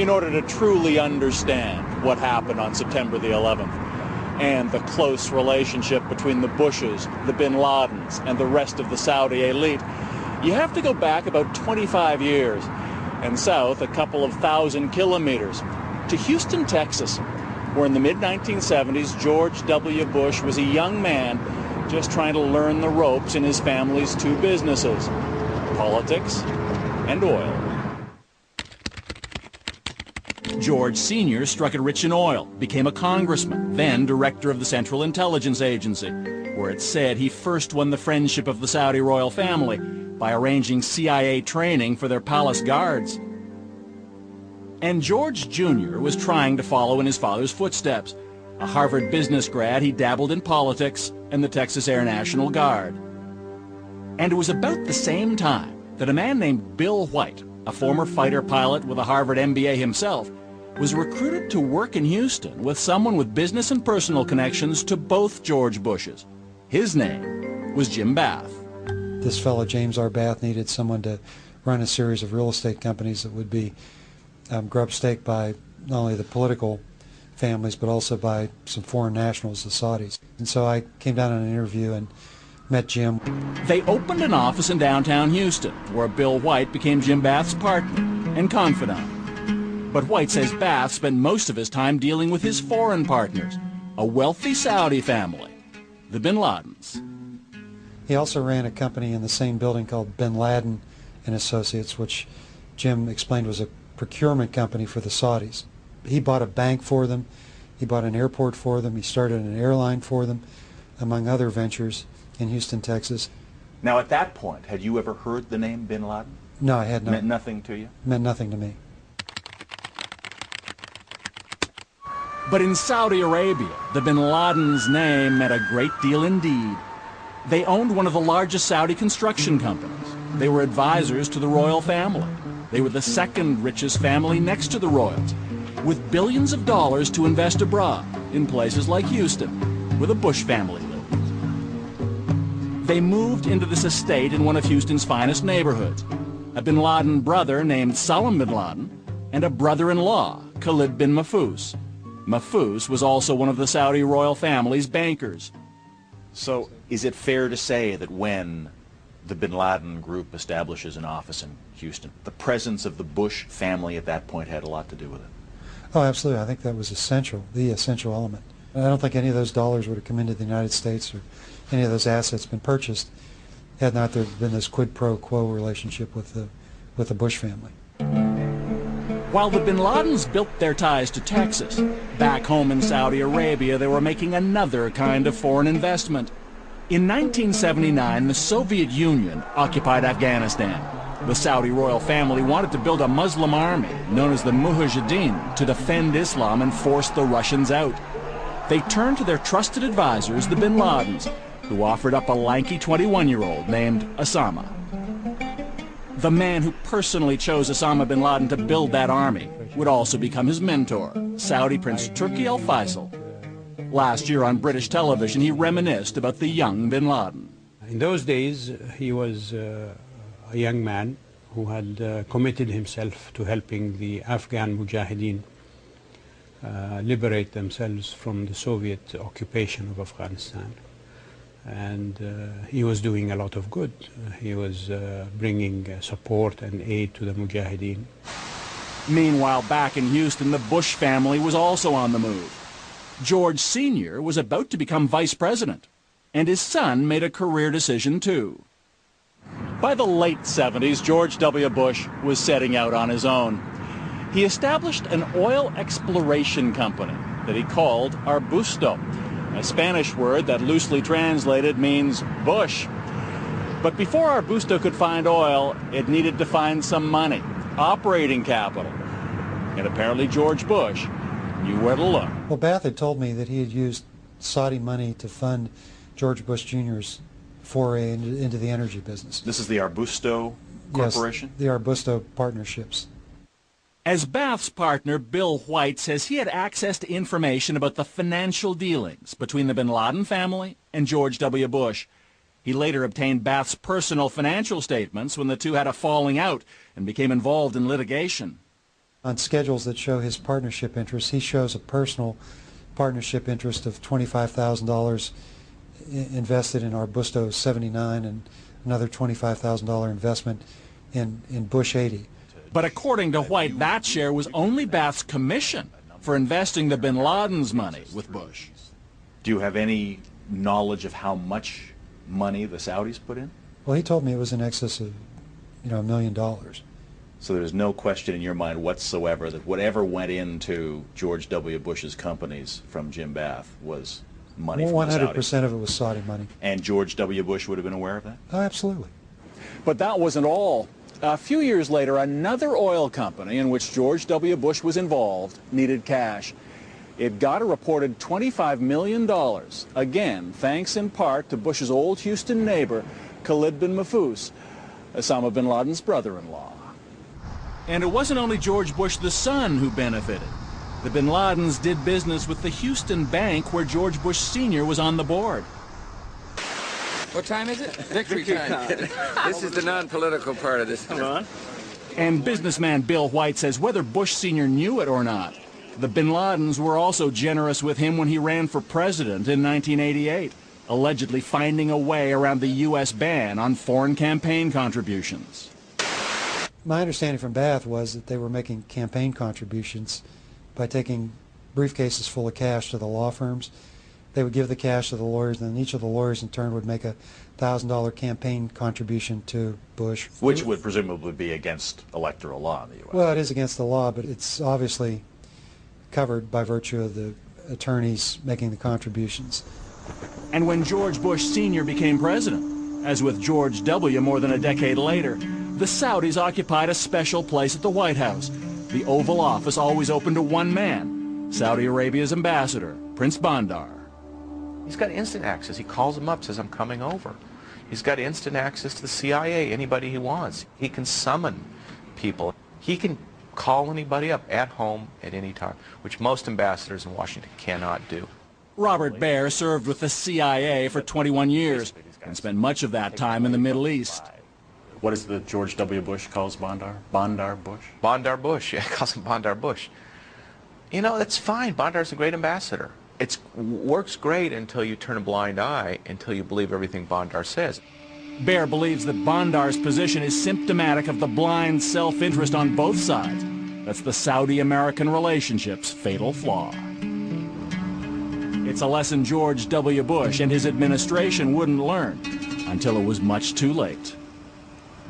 in order to truly understand what happened on September the 11th and the close relationship between the Bushes, the Bin Ladens, and the rest of the Saudi elite, you have to go back about 25 years and south a couple of thousand kilometers to Houston, Texas, where in the mid-1970s George W. Bush was a young man just trying to learn the ropes in his family's two businesses, politics and oil. George Sr. struck it rich in oil, became a congressman, then director of the Central Intelligence Agency, where it's said he first won the friendship of the Saudi royal family by arranging CIA training for their palace guards. And George Jr. was trying to follow in his father's footsteps. A Harvard business grad, he dabbled in politics and the Texas Air National Guard. And it was about the same time that a man named Bill White, a former fighter pilot with a Harvard MBA himself, was recruited to work in Houston with someone with business and personal connections to both George Bushes. His name was Jim Bath. This fellow, James R. Bath, needed someone to run a series of real estate companies that would be grub-staked by not only the political families but also by some foreign nationals, the Saudis. And so I came down on an interview and met Jim. They opened an office in downtown Houston where Bill White became Jim Bath's partner and confidant. But White says Bath spent most of his time dealing with his foreign partners, a wealthy Saudi family, the Bin Ladens. He also ran a company in the same building called Bin Laden and Associates, which Jim explained was a procurement company for the Saudis. He bought a bank for them, he bought an airport for them, he started an airline for them, among other ventures in Houston, Texas. Now at that point, had you ever heard the name Bin Laden? No, I had not. Meant nothing to you? Meant nothing to me. But in Saudi Arabia, the Bin Laden's name meant a great deal indeed. They owned one of the largest Saudi construction companies. They were advisors to the royal family. They were the second richest family next to the royals, with billions of dollars to invest abroad in places like Houston, where the Bush family lived. They moved into this estate in one of Houston's finest neighborhoods. A Bin Laden brother named Salam Bin Laden and a brother-in-law, Khalid bin Mahfouz. Mahfouz was also one of the Saudi royal family's bankers. So is it fair to say that when the Bin Laden group establishes an office in Houston, the presence of the Bush family at that point had a lot to do with it? Oh, absolutely. I think that was essential, the essential element. I don't think any of those dollars would have come into the United States or any of those assets been purchased had not there been this quid pro quo relationship with the Bush family. While the Bin Ladens built their ties to Texas, back home in Saudi Arabia they were making another kind of foreign investment. In 1979, the Soviet Union occupied Afghanistan. The Saudi royal family wanted to build a Muslim army known as the Mujahideen to defend Islam and force the Russians out. They turned to their trusted advisors, the Bin Ladens, who offered up a lanky 21-year-old named Osama. The man who personally chose Osama bin Laden to build that army would also become his mentor, Saudi Prince Turki Al Faisal. Last year on British television, he reminisced about the young bin Laden. In those days, he was a young man who had committed himself to helping the Afghan Mujahideen liberate themselves from the Soviet occupation of Afghanistan. And he was doing a lot of good. He was bringing support and aid to the Mujahideen. Meanwhile, back in Houston, the Bush family was also on the move. George Sr. was about to become vice president, and his son made a career decision too. By the late 70s, George W. Bush was setting out on his own. He established an oil exploration company that he called Arbusto, a Spanish word that loosely translated means bush. But before Arbusto could find oil, it needed to find some money, operating capital. And apparently George Bush knew where to look. Well, Bath had told me that he had used Saudi money to fund George Bush Jr.'s foray into the energy business. This is the Arbusto Corporation? Yes, the Arbusto partnerships. As Bath's partner, Bill White, says he had access to information about the financial dealings between the Bin Laden family and George W. Bush. He later obtained Bath's personal financial statements when the two had a falling out and became involved in litigation. On schedules that show his partnership interest, he shows a personal partnership interest of $25,000 invested in Arbusto 79 and another $25,000 investment in Bush 80. But according to White, that share was only Bath's commission for investing the bin Laden's money with Bush. Do you have any knowledge of how much money the Saudis put in? Well, he told me it was in excess of, $1 million. So there's no question in your mind whatsoever that whatever went into George W. Bush's companies from Jim Bath was money from the Saudis. 100% of it was Saudi money. And George W. Bush would have been aware of that? Oh, absolutely. But that wasn't all. A few years later, another oil company in which George W. Bush was involved needed cash. It got a reported $25 million, again, thanks in part to Bush's old Houston neighbor, Khalid bin Mahfouz, Osama bin Laden's brother-in-law. And it wasn't only George Bush the son who benefited. The bin Ladens did business with the Houston bank where George Bush Sr. was on the board. What time is it? Victory time. This is the non-political part of this. Come on. And businessman Bill White says whether Bush Sr. knew it or not, the bin Ladens were also generous with him when he ran for president in 1988, allegedly finding a way around the U.S. ban on foreign campaign contributions. My understanding from Bath was that they were making campaign contributions by taking briefcases full of cash to the law firms. They would give the cash to the lawyers, and then each of the lawyers in turn would make a $1,000 campaign contribution to Bush. Which would presumably be against electoral law in the U.S. Well, it is against the law, but it's obviously covered by virtue of the attorneys making the contributions. And when George Bush Sr. became president, as with George W. more than a decade later, the Saudis occupied a special place at the White House. The Oval Office always open to one man, Saudi Arabia's ambassador, Prince Bandar. He's got instant access. He calls them up, says, I'm coming over. He's got instant access to the CIA, anybody he wants. He can summon people. He can call anybody up at home at any time, which most ambassadors in Washington cannot do. Robert Baer served with the CIA for 21 years and spent much of that time in the Middle East. What is the George W. Bush calls Bandar? Bandar Bush? Bandar Bush, yeah, he calls him Bandar Bush. You know, that's fine. Bandar's a great ambassador. It works great until you turn a blind eye, until you believe everything Bandar says. Baer believes that Bandar's position is symptomatic of the blind self-interest on both sides. That's the Saudi-American relationship's fatal flaw. It's a lesson George W. Bush and his administration wouldn't learn until it was much too late.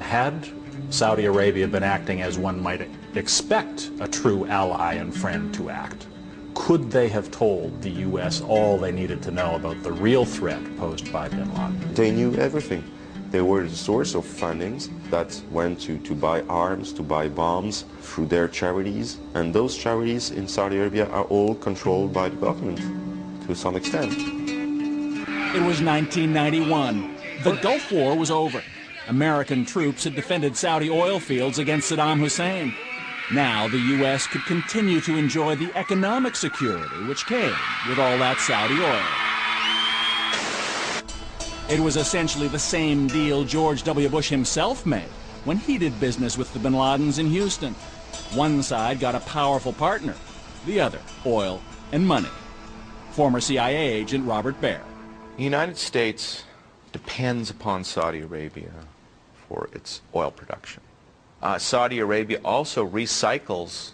Had Saudi Arabia been acting as one might expect a true ally and friend to act, could they have told the U.S. all they needed to know about the real threat posed by bin Laden? They knew everything. They were the source of fundings that went to buy arms, to buy bombs through their charities. And those charities in Saudi Arabia are all controlled by the government to some extent. It was 1991. The Gulf War was over. American troops had defended Saudi oil fields against Saddam Hussein. Now the U.S. could continue to enjoy the economic security which came with all that Saudi oil. It was essentially the same deal George W. Bush himself made when he did business with the bin Ladens in Houston. One side got a powerful partner, the other, oil and money. Former CIA agent Robert Baer. The United States depends upon Saudi Arabia for its oil production. Saudi Arabia also recycles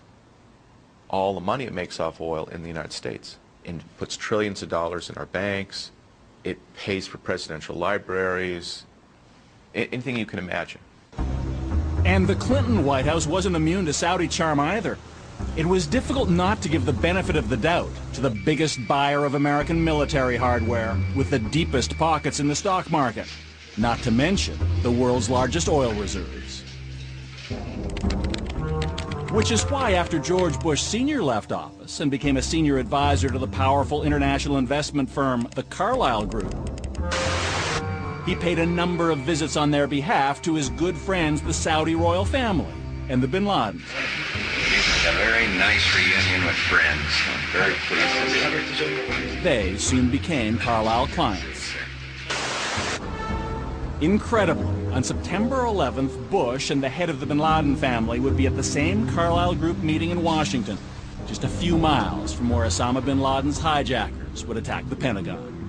all the money it makes off oil in the United States and puts trillions of dollars in our banks. It pays for presidential libraries, anything you can imagine. And the Clinton White House wasn't immune to Saudi charm either. It was difficult not to give the benefit of the doubt to the biggest buyer of American military hardware with the deepest pockets in the stock market, not to mention the world's largest oil reserves. Which is why after George Bush Sr. left office and became a senior advisor to the powerful international investment firm, the Carlyle Group, he paid a number of visits on their behalf to his good friends, the Saudi royal family and the bin Ladens. Seems like a very nice reunion with friends. I'm very pleased to see you. They soon became Carlyle clients. Incredibly, on September 11th, Bush and the head of the bin Laden family would be at the same Carlyle Group meeting in Washington, just a few miles from where Osama bin Laden's hijackers would attack the Pentagon.